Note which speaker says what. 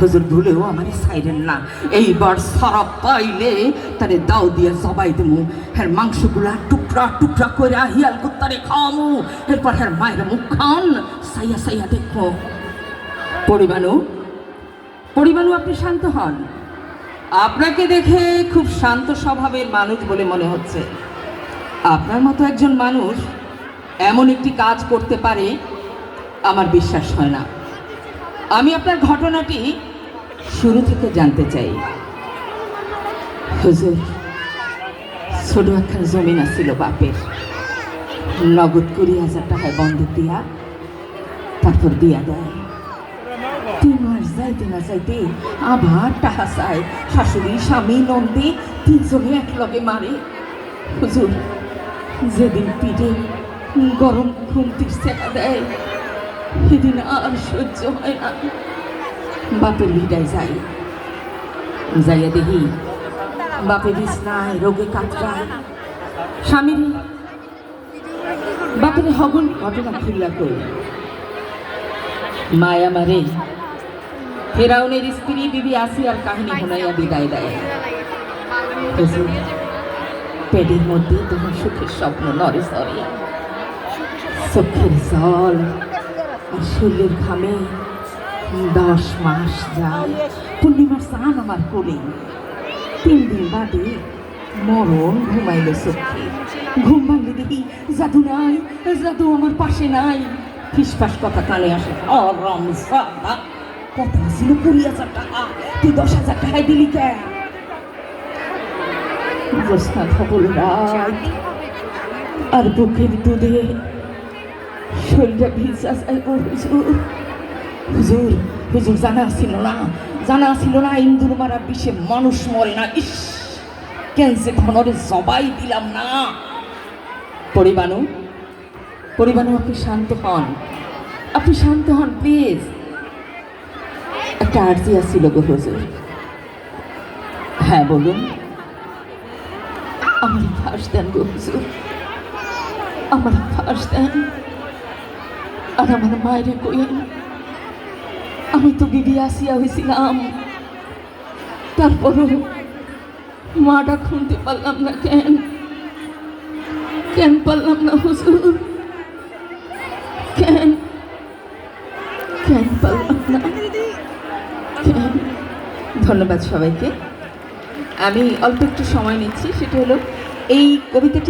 Speaker 1: হুজুর ভুলেও আমার সাইরেন না, এইবার সারা পাইলে তারে দাও দিয়ে জবাই দেবো, হের মাংসগুলা টুকরা টুকরা করে হিয়াল কুত্তারে খাওয়ামু, এরপর হের মায়ের মুখ খান সাইয়া সাইয়া দেখো। পরিবানু, পরিবানু আপনি শান্ত হন। আপনাকে দেখে খুব শান্ত স্বভাবের মানুষ বলে মনে হচ্ছে। আপনার মতো একজন মানুষ এমন একটি কাজ করতে পারে আমার বিশ্বাস হয় না। আমি আপনার ঘটনাটি শুরু থেকে জানতে চাই। হুজুর, ছোট একখান জমিন আছিল বাপের, নগদ 20,000 টাকায় বন্ধক দিয়া তারপর দিয়া দেয়। 3 মাস যাইতে না যাইতে আবার টাকা চায়। শাশুড়ি, স্বামী, নন্দী 3 জনে একলগে মারে। হুজুর, যেদিন পিঠে গরম খুন্তির সেকা দেয় সেদিন আর সহ্য হয় না। বাপের ভিটায় যাই, যাইয়া দেখি বাপের বিছনায় রোগে কাতরায়। স্বামীর বাপের হগন ঘটনা খুললা কই। মায়া মারে ফেরাউনের স্ত্রী বিবি আসিয়ার কাহিনী শোনাইয়া বিদায় দেয়। পেটের মধ্যে তখন সুখের স্বপ্ন নরে সরে, চোখের জল আর শরীরের ঘামে 10 মাস যায়। পূর্ণিমার চান আমার কোলে। 3 দিন বাদে মরণ ঘুমাইল চোখে। ঘুম ভাঙলে দেখি জাদু নাই, জাদু আমার পাশে নাই। ফিসফাস কথা কানে আসে, কথা ছিল 20,000 টাকা, তুই 10,000 টাকায় দিলি কেন? জ্যোৎস্না ধবল রাত আর বুকের দুধে শরীরটা ভিজা যাইব। হুজুর, হুজুর, হুজুর, জানা ছিল না, জানা ছিল না ইন্দুর মারা বিষে মানুষ মরে না। ইস, কেনসে ধনরে জবাই দিলাম না। পরিবানু, পরিবানু, আপনি শান্ত হন, আপনি শান্ত হন প্লিজ। একটা আর্জি আসছিল গো হুজুর। হ্যাঁ বলুন। আমার ফাঁস দেন গো হুজুর, আমার ফাঁস দেন। আর আমার মায়েরে কইন, আমি তো বিবি আসিয়া হয়েছিলাম, তারপরও মাটা খুনতে পারলাম না। কেন কেন পারলাম না হুজুর? কেন কেন পারলাম না? কেন? ধন্যবাদ সবাইকে। আমি অল্প একটু সময় নিচ্ছি, সেটা হলো এই কবিতাটি